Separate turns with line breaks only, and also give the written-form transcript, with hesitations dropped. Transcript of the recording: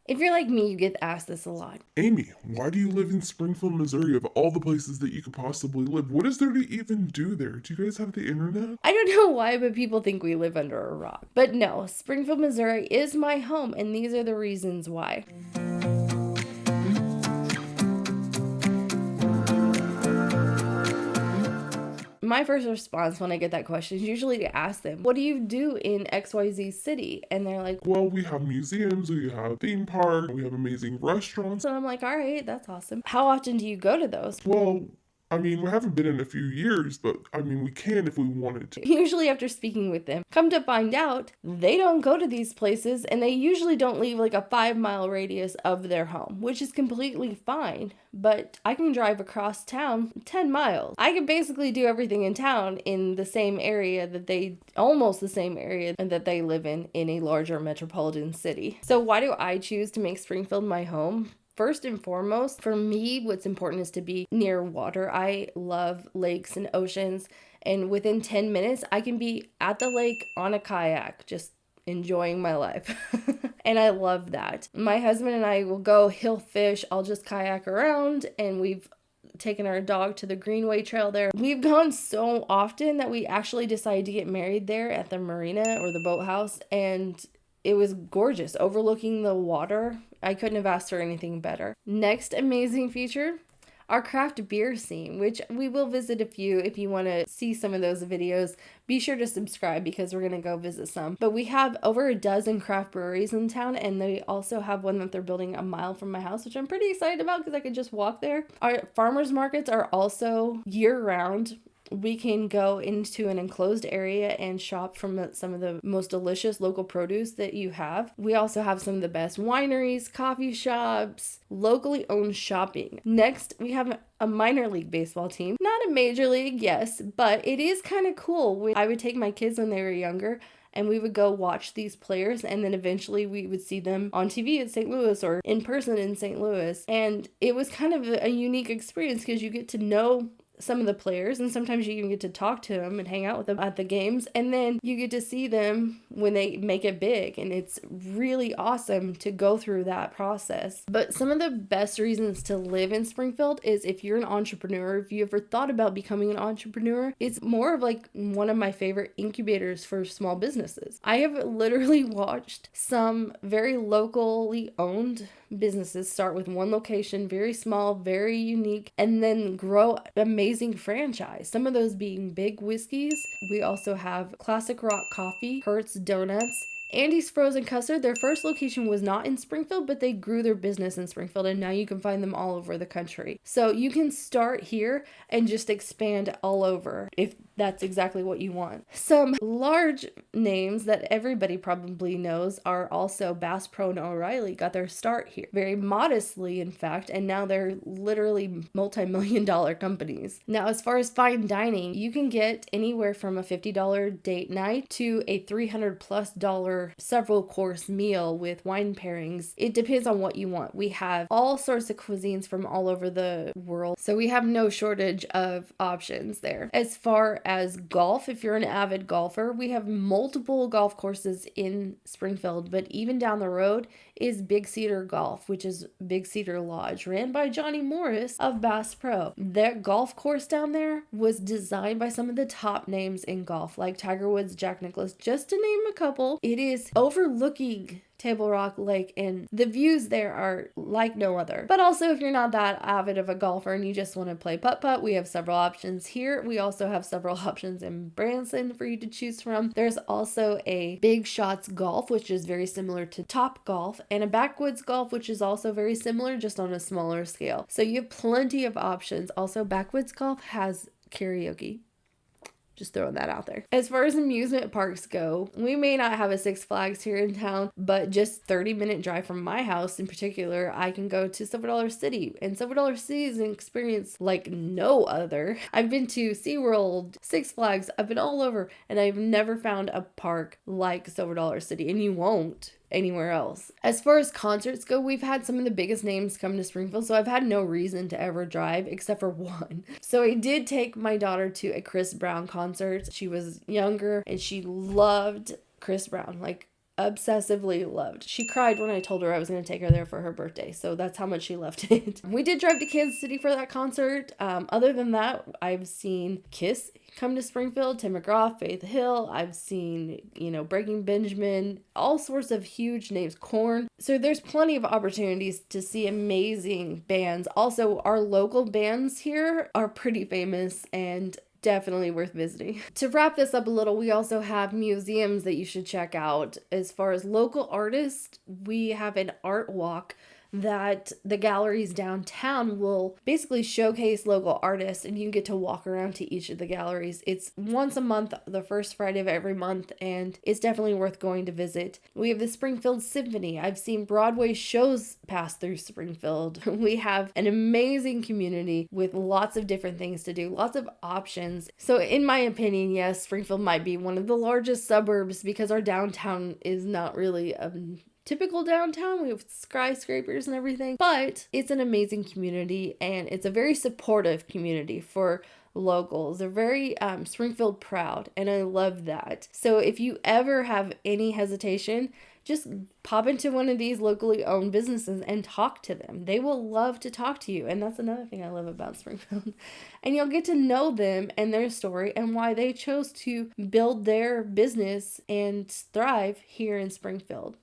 If you're like me, you get asked this a lot.
Amy, why do you live in Springfield, Missouri of all the places that you could possibly live? What is there to even do there? Do you guys have the internet?
I don't know why, but people think we live under a rock. But no, Springfield, Missouri is my home, and these are the reasons why. My first response when I get that question is usually to ask them, what do you do in XYZ city? And they're like,
well, we have museums, we have theme parks, we have amazing restaurants.
So I'm like, all right, that's awesome. How often do you go to those?
Well, I mean, we haven't been in a few years, but I mean, we can if we wanted to.
Usually after speaking with them, come to find out, they don't go to these places and they usually don't leave like a 5-mile radius of their home, which is completely fine. But I can drive across town 10 miles. I can basically do everything in town in the same area almost the same area that they live in a larger metropolitan city. So why do I choose to make Springfield my home? First and foremost, for me, what's important is to be near water. I love lakes and oceans, and within 10 minutes, I can be at the lake on a kayak, just enjoying my life. And I love that. My husband and I will go, he'll fish, I'll just kayak around, and we've taken our dog to the Greenway Trail there. We've gone so often that we actually decided to get married there at the marina or the boathouse, and it was gorgeous, overlooking the water. I couldn't have asked for anything better. Next amazing feature, our craft beer scene, which we will visit a few. If you want to see some of those videos, be sure to subscribe because we're going to go visit some. But we have over a dozen craft breweries in town, and they also have one that they're building a mile from my house, which I'm pretty excited about because I could just walk there. Our farmers markets are also year-round. We can go into an enclosed area and shop from some of the most delicious local produce that you have. We also have some of the best wineries, coffee shops, locally owned shopping. Next, we have a minor league baseball team. Not a major league, yes, but it is kind of cool. I would take my kids when they were younger, and we would go watch these players, and then eventually we would see them on TV at St. Louis or in person in St. Louis. And it was kind of a unique experience because you get to know some of the players, and sometimes you even get to talk to them and hang out with them at the games, and then you get to see them when they make it big, and it's really awesome to go through that process. But some of the best reasons to live in Springfield is if you're an entrepreneur, if you ever thought about becoming an entrepreneur, it's more of like one of my favorite incubators for small businesses. I have literally watched some very locally owned businesses start with one location, very small, very unique, and then grow amazing franchise. Some of those being Big Whiskeys. We also have Classic Rock Coffee, Hertz Donuts, Andy's Frozen Custard. Their first location was not in Springfield, but they grew their business in Springfield, and now you can find them all over the country. So you can start here and just expand all over if that's exactly what you want. Some large names that everybody probably knows are also Bass Pro and O'Reilly got their start here. Very modestly, in fact, and now they're literally multi-million-dollar companies. Now, as far as fine dining, you can get anywhere from a $50 date night to a $300+ several course meal with wine pairings. It depends on what you want. We have all sorts of cuisines from all over the world, so we have no shortage of options there. As far as golf, if you're an avid golfer, we have multiple golf courses in Springfield, but even down the road is Big Cedar Golf, which is Big Cedar Lodge, ran by Johnny Morris of Bass Pro. Their golf course down there was designed by some of the top names in golf, like Tiger Woods, Jack Nicklaus, just to name a couple. It is overlooking Table Rock Lake, and the views there are like no other. But also, if you're not that avid of a golfer and you just want to play putt-putt, we have several options here. We also have several options in Branson for you to choose from. There's also a Big Shots Golf, which is very similar to Top Golf, and a Backwoods Golf, which is also very similar, just on a smaller scale. So you have plenty of options. Also, Backwoods Golf has karaoke. Just throwing that out there. As far as amusement parks go, we may not have a Six Flags here in town, but just 30-minute drive from my house in particular, I can go to Silver Dollar City. And Silver Dollar City is an experience like no other. I've been to SeaWorld, Six Flags, I've been all over, and I've never found a park like Silver Dollar City, and you won't anywhere else. As far as concerts go, we've had some of the biggest names come to Springfield, so I've had no reason to ever drive except for one. So I did take my daughter to a Chris Brown concert. She was younger and she loved Chris Brown, like obsessively loved. She cried when I told her I was going to take her there for her birthday, so that's how much she loved it. We did drive to Kansas City for that concert. Other than that, I've seen Kiss come to Springfield, Tim McGraw, Faith Hill. I've seen, Breaking Benjamin, all sorts of huge names, Korn. So there's plenty of opportunities to see amazing bands. Also, our local bands here are pretty famous and definitely worth visiting. To wrap this up a little, we also have museums that you should check out. As far as local artists, we have an art walk that the galleries downtown will basically showcase local artists, and you get to walk around to each of the galleries. It's once a month, the first Friday of every month, and it's definitely worth going to visit. We have the Springfield Symphony. I've seen Broadway shows pass through Springfield. We have an amazing community with lots of different things to do, lots of options. So in my opinion, yes, Springfield might be one of the largest suburbs because our downtown is not really a typical downtown. We have skyscrapers and everything, but it's an amazing community, and it's a very supportive community for locals. They're very Springfield proud, and I love that. So if you ever have any hesitation, just pop into one of these locally owned businesses and talk to them. They will love to talk to you, and that's another thing I love about Springfield. And you'll get to know them and their story and why they chose to build their business and thrive here in Springfield.